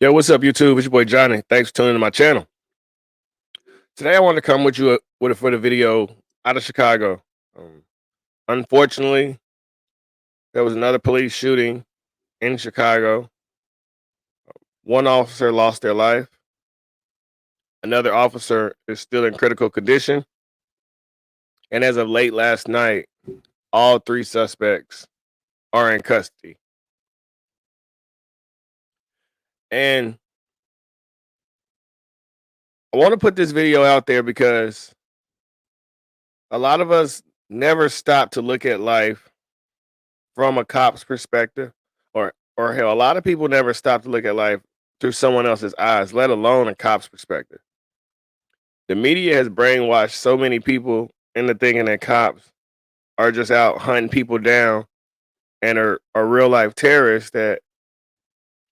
Yo, what's up, YouTube? It's your boy Johnny. Thanks for tuning into my channel. Today, I want to come with you for the video out of Chicago. Um, Unfortunately, there was another police shooting in Chicago. One officer lost their life. Another officer is still in critical condition. And as of late last night, all three suspects are in custody. And I want to put this video out there because a lot of us never stop to look at life from a cop's perspective, or hell, a lot of people never stop to look at life through someone else's eyes, let alone a cop's perspective. The media has brainwashed so many people into thinking that cops are just out hunting people down and are real life terrorists. That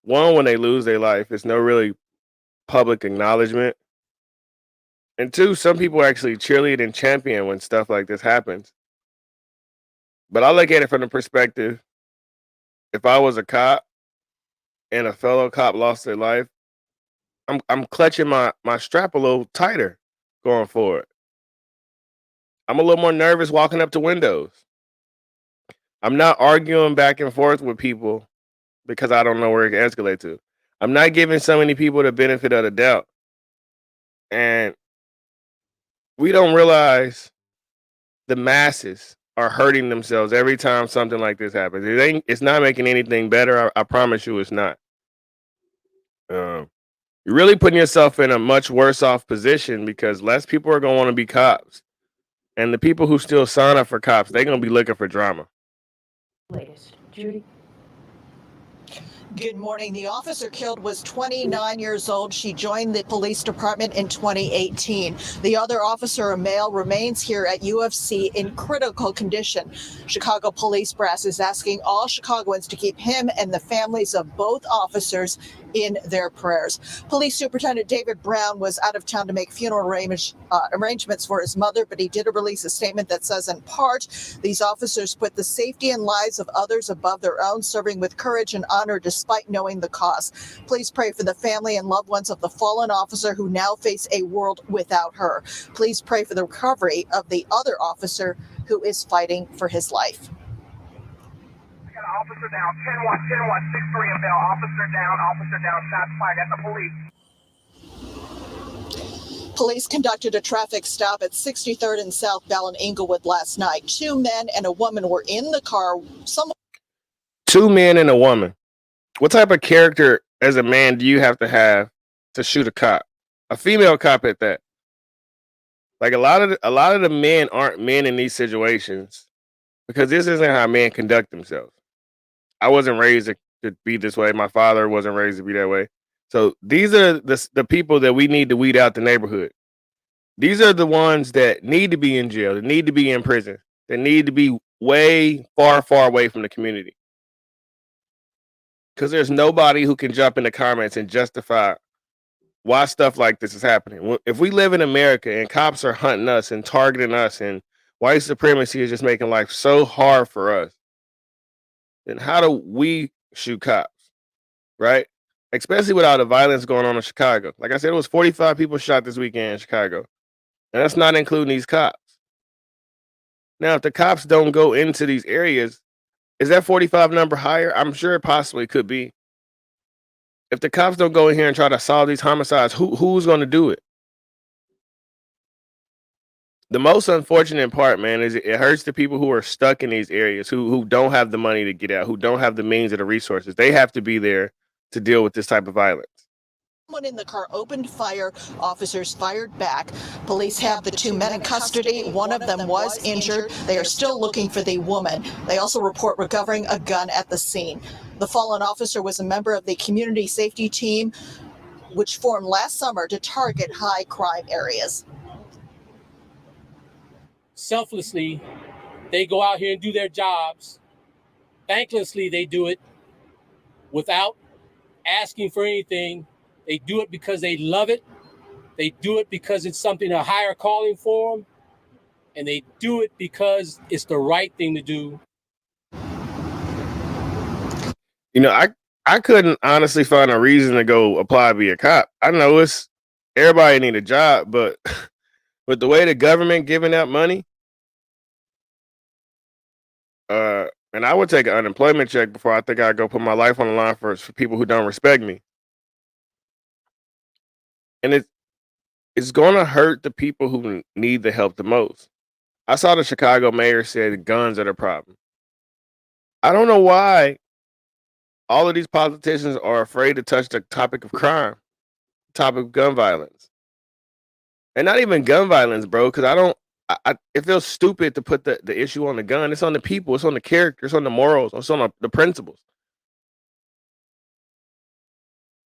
one, when they lose their life, it's no really public acknowledgement, and two, some people actually cheerlead and champion when stuff like this happens. But I look at it from the perspective: if I was a cop and a fellow cop lost their life, I'm clutching my strap a little tighter going forward. I'm a little more nervous walking up to windows. I'm not arguing back and forth with people because I don't know where it can escalate to. I'm not giving so many people the benefit of the doubt. And we don't realize the masses are hurting themselves every time something like this happens. It's not making anything better. I promise you it's not. Um, you're really putting yourself in a much worse off position because less people are gonna want to be cops. And the people who still sign up for cops, they're gonna be looking for drama. Latest. Judy? Good morning. The officer killed was 29 years old. She joined the police department in 2018. The other officer, a male, remains here at UFC in critical condition. Chicago police brass is asking all Chicagoans to keep him and the families of both officers in their prayers. Police Superintendent David Brown was out of town to make funeral arrangements for his mother, but he did release a statement that says, in part, these officers put the safety and lives of others above their own, serving with courage and honor despite knowing the cost. Please pray for the family and loved ones of the fallen officer who now face a world without her. Please pray for the recovery of the other officer who is fighting for his life. Officer down, 10-1, 10-1, 6-3 in Bell. Officer down, shots fired at the police. Police conducted a traffic stop at 63rd and South Bell in Inglewood last night. 2 men and a woman were in the car. 2 men and a woman. What type of character as a man do you have to shoot a cop? A female cop at that. Like a lot of the men aren't men in these situations because this isn't how men conduct themselves. I wasn't raised to be this way. My father wasn't raised to be that way. So these are the people that we need to weed out the neighborhood. These are the ones that need to be in jail, that need to be in prison, that need to be way far, far away from the community. Because there's nobody who can jump in the comments and justify why stuff like this is happening. If we live in America and cops are hunting us and targeting us and white supremacy is just making life so hard for us, then how do we shoot cops, right? Especially with all the violence going on in Chicago. Like I said, it was 45 people shot this weekend in Chicago. And that's not including these cops. Now, if the cops don't go into these areas, is that 45 number higher? I'm sure it possibly could be. If the cops don't go in here and try to solve these homicides, who's going to do it? The most unfortunate part, man, is it hurts the people who are stuck in these areas, who don't have the money to get out, who don't have the means or the resources. They have to be there to deal with this type of violence. Someone in the car opened fire. Officers fired back. Police have the 2 men in custody. One of them was injured. They are still looking for the woman. They also report recovering a gun at the scene. The fallen officer was a member of the community safety team, which formed last summer to target high crime areas. Selflessly, they go out here and do their jobs. Thanklessly, they do it without asking for anything. They do it because they love it. They do it because it's something, a higher calling for them. And they do it because it's the right thing to do. You know, I couldn't honestly find a reason to go apply to be a cop. I know it's everybody need a job, but with the way the government giving out money, and I would take an unemployment check before I think I'd go put my life on the line for people who don't respect me. And it's gonna hurt the people who need the help the most. I saw the Chicago mayor said guns are the problem. I don't know why all of these politicians are afraid to touch the topic of crime, topic of gun violence. And not even gun violence, bro, because it feels stupid to put the issue on the gun. It's on the people, it's on the character, it's on the morals, it's on the principles.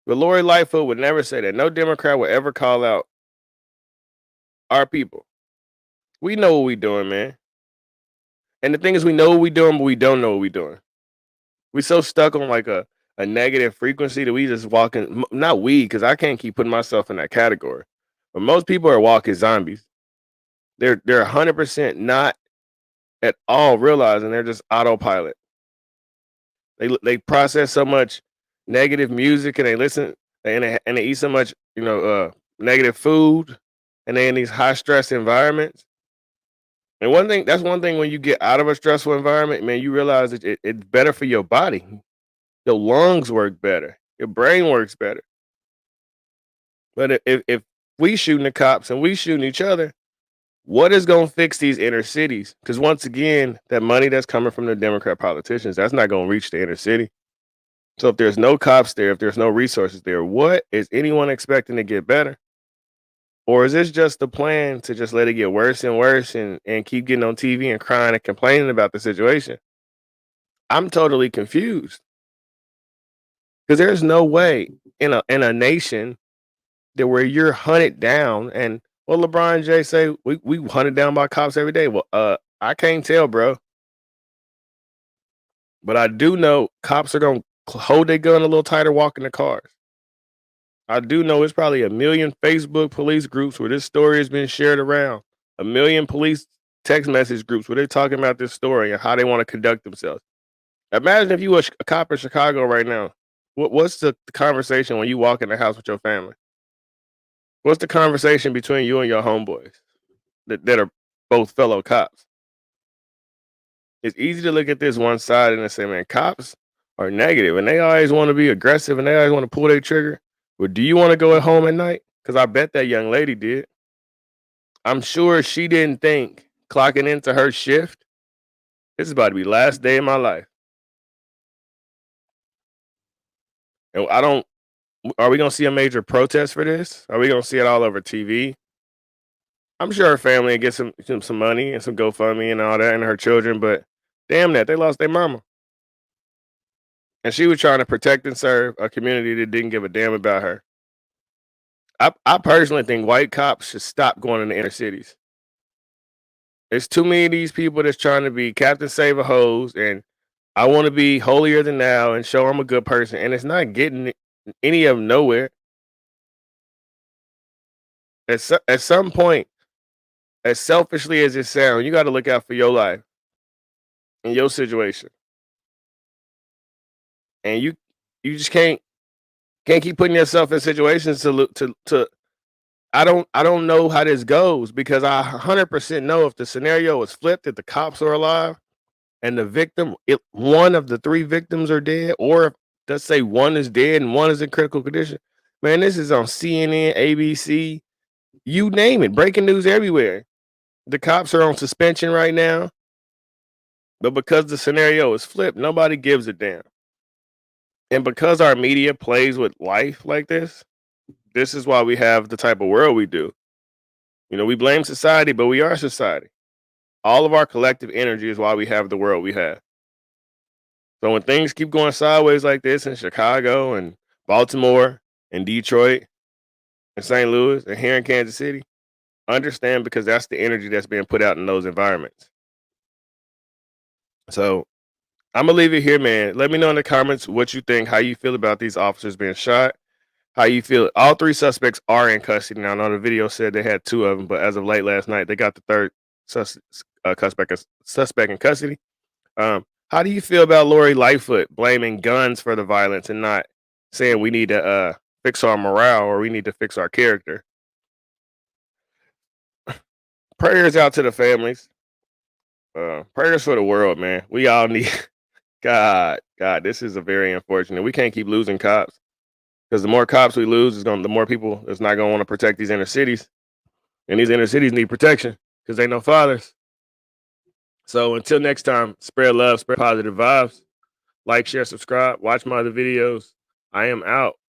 But Lori Lightfoot would never say that. No Democrat would ever call out our people. We know what we're doing, man. And the thing is, we know what we're doing, but we don't know what we're doing. We so stuck on like a negative frequency that we just walking. Not we, because I can't keep putting myself in that category. But most people are walking zombies. They're 100% not at all realizing they're just autopilot. They process so much negative music and they listen and they eat so much negative food and they in these high stress environments. And that's one thing when you get out of a stressful environment, man, you realize that it's better for your body. Your lungs work better. Your brain works better. But if we shooting the cops and we shooting each other, what is going to fix these inner cities? Because once again, that money that's coming from the Democrat politicians, that's not going to reach the inner city. So if there's no cops there, if there's no resources there, what is anyone expecting to get better? Or is this just the plan to just let it get worse and worse and keep getting on TV and crying and complaining about the situation? I'm totally confused. Because there's no way in a nation that where you're hunted down and LeBron James say we hunted down by cops every day. Well, I can't tell, bro. But I do know cops are gonna hold their gun a little tighter, walk in the cars. I do know it's probably 1 million Facebook police groups where this story has been shared around. 1 million police text message groups where they're talking about this story and how they want to conduct themselves. Imagine if you were a cop in Chicago right now. What's the conversation when you walk in the house with your family? What's the conversation between you and your homeboys that are both fellow cops? It's easy to look at this one side and say, man, cops are negative and they always want to be aggressive and they always want to pull their trigger. But do you want to go at home at night? Because I bet that young lady did. I'm sure she didn't think clocking into her shift, this is about to be the last day of my life. And are we going to see a major protest for this? Are we going to see it all over TV? I'm sure her family will get some money and some GoFundMe and all that and her children, but damn that, they lost their mama. And she was trying to protect and serve a community that didn't give a damn about her. I personally think white cops should stop going in the inner cities. There's too many of these people that's trying to be Captain Save-A-Hose and I want to be holier than thou and show I'm a good person. And it's not getting any of them nowhere. At some point, as selfishly as it sounds, you got to look out for your life and your situation. And you just can't keep putting yourself in situations to I don't know how this goes because I 100% know if the scenario was flipped, that the cops are alive and the victim, one of the 3 victims are dead, or if, let's say one is dead and one is in critical condition. Man, this is on CNN, ABC, you name it, breaking news everywhere. The cops are on suspension right now, but because the scenario is flipped, nobody gives a damn. And because our media plays with life like this is why we have the type of world we do. We blame society, but we are society. All of our collective energy is why we have the world we have. So when things keep going sideways like this in Chicago and Baltimore and Detroit and St. Louis and here in Kansas City, understand because that's the energy that's being put out in those environments. So I'm going to leave it here, man. Let me know in the comments what you think, how you feel about these officers being shot, how you feel. All 3 suspects are in custody. Now, I know the video said they had 2 of them, but as of late last night, they got the 3rd suspect in custody. How do you feel about Lori Lightfoot blaming guns for the violence and not saying we need to fix our morale or we need to fix our character? Prayers out to the families. Prayers for the world, man. We all need God. This is a very unfortunate. We can't keep losing cops because the more cops we lose, the more people that's not gonna want to protect these inner cities, and these inner cities need protection because they no fathers. So until next time, spread love, spread positive vibes. Like, share, subscribe, watch my other videos. I am out.